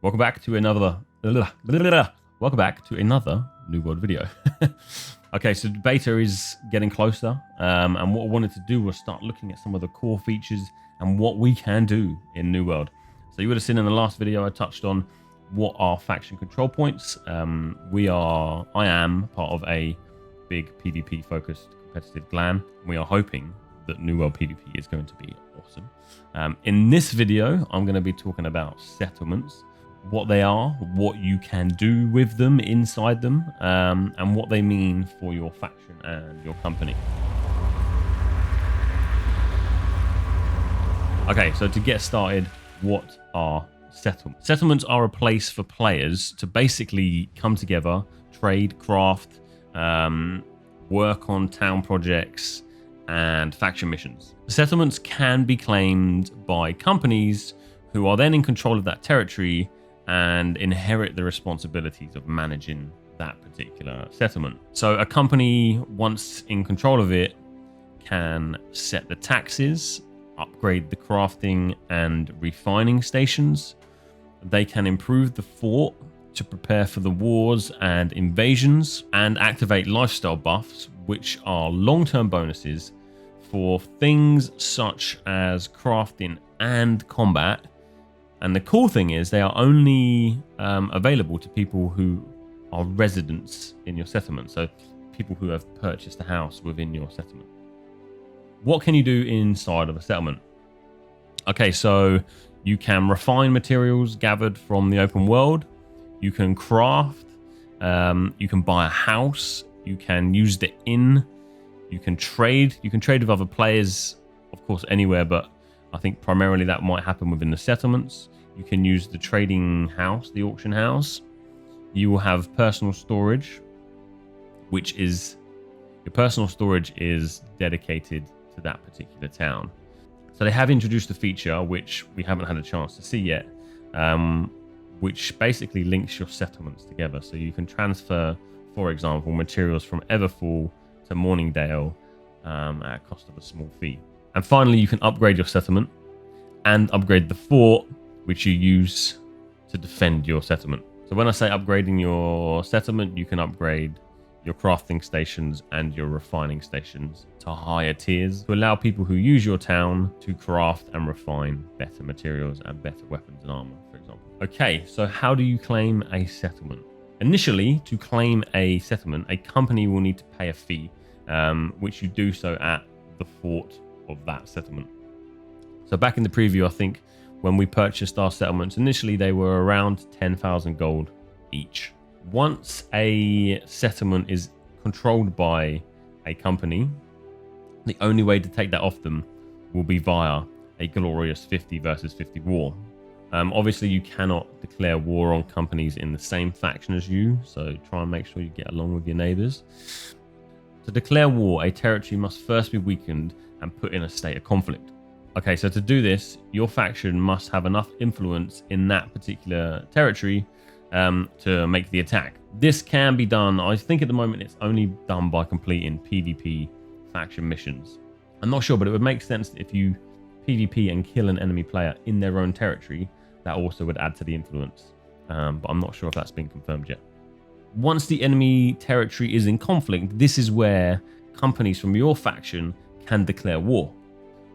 Welcome back to another welcome back to another New World video. Okay, so the beta is getting closer, and what I wanted to do was start looking at some of the core features and what we can do in New World. So you would have seen in the last video I touched on what are faction control points. I am part of a big PvP focused competitive clan. We are hoping that New World PvP is going to be awesome. In this video, I'm going to be talking about settlements, what they are, what you can do with them inside them, and what they mean for your faction and your company. Okay, so to get started, what are settlements? Settlements are a place for players to basically come together, trade, craft, work on town projects and faction missions. Settlements can be claimed by companies who are then in control of that territory and inherit the responsibilities of managing that particular settlement. So a company, once in control of it, can set the taxes, upgrade the crafting and refining stations. They can improve the fort to prepare for the wars and invasions, and activate lifestyle buffs, which are long-term bonuses for things such as crafting and combat. And the cool thing is they are only available to people who are residents in your settlement. So people who have purchased a house within your settlement. What can you do inside of a settlement? Okay, so you can refine materials gathered from the open world. You can craft. You can buy a house. You can use the inn. You can trade. You can trade with other players, of course, anywhere, but I think primarily that might happen within the settlements. You can use the trading house, the auction house. You will have personal storage, which is your personal storage is dedicated to that particular town. So they have introduced a feature which we haven't had a chance to see yet, which basically links your settlements together. So you can transfer, for example, materials from Everfall to Morningdale at a cost of a small fee. And finally, you can upgrade your settlement and upgrade the fort, which you use to defend your settlement. So when I say upgrading your settlement, you can upgrade your crafting stations and your refining stations to higher tiers to allow people who use your town to craft and refine better materials and better weapons and armor, for example. Okay, so how do you claim a settlement? Initially, to claim a settlement, a company will need to pay a fee, which you do so at the fort of that settlement. So back in the preview, I think when we purchased our settlements, initially they were around 10,000 gold each. Once a settlement is controlled by a company, the only way to take that off them will be via a glorious 50 versus 50 war. Obviously, you cannot declare war on companies in the same faction as you, so try and make sure you get along with your neighbors. To declare war, a territory must first be weakened and put in a state of conflict. Okay, so to do this, your faction must have enough influence in that particular territory to make the attack. This can be done, I think at the moment it's only done by completing PvP faction missions. I'm not sure, but it would make sense if you PvP and kill an enemy player in their own territory, that also would add to the influence. But I'm not sure if that's been confirmed yet. Once the enemy territory is in conflict, this is where companies from your faction can declare war.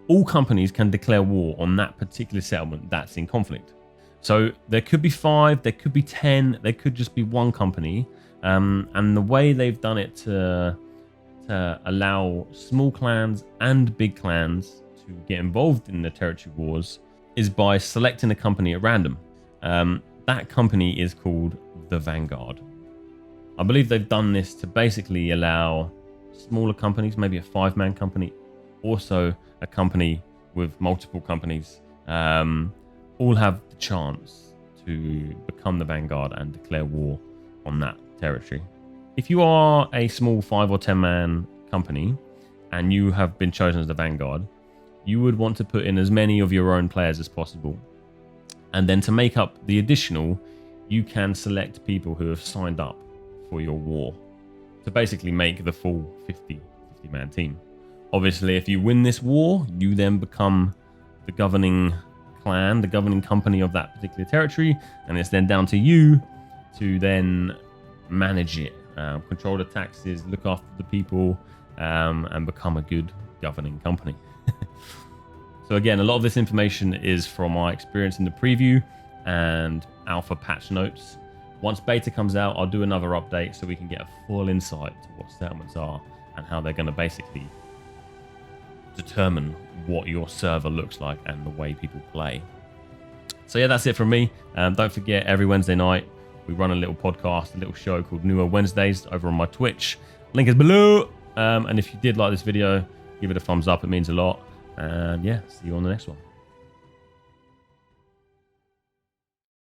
All companies can declare war on that particular settlement that's in conflict. So there could be 5, there could be 10, there could just be one company. And the way they've done it to allow small clans and big clans to get involved in the territory wars is by selecting a company at random. That company is called the Vanguard. I believe they've done this to basically allow smaller companies, maybe a 5-man company, also a company with multiple companies, all have the chance to become the Vanguard and declare war on that territory. If you are a small 5 or 10-man company and you have been chosen as the Vanguard, you would want to put in as many of your own players as possible. And then to make up the additional, you can select people who have signed up for your war to basically make the full 50-man team. Obviously, if you win this war, you then become the governing clan, the governing company of that particular territory, and it's then down to you to then manage it, control the taxes, look after the people, and become a good governing company. So again, a lot of this information is from my experience in the preview and alpha patch notes. Once beta comes out, I'll do another update so we can get a full insight to what settlements are and how they're going to basically determine what your server looks like and the way people play. So yeah, that's it from me. Don't forget, every Wednesday night we run a little podcast, a little show called Newer Wednesdays over on my Twitch. Link is below. And if you did like this video, give it a thumbs up. It means a lot. And yeah, see you on the next one.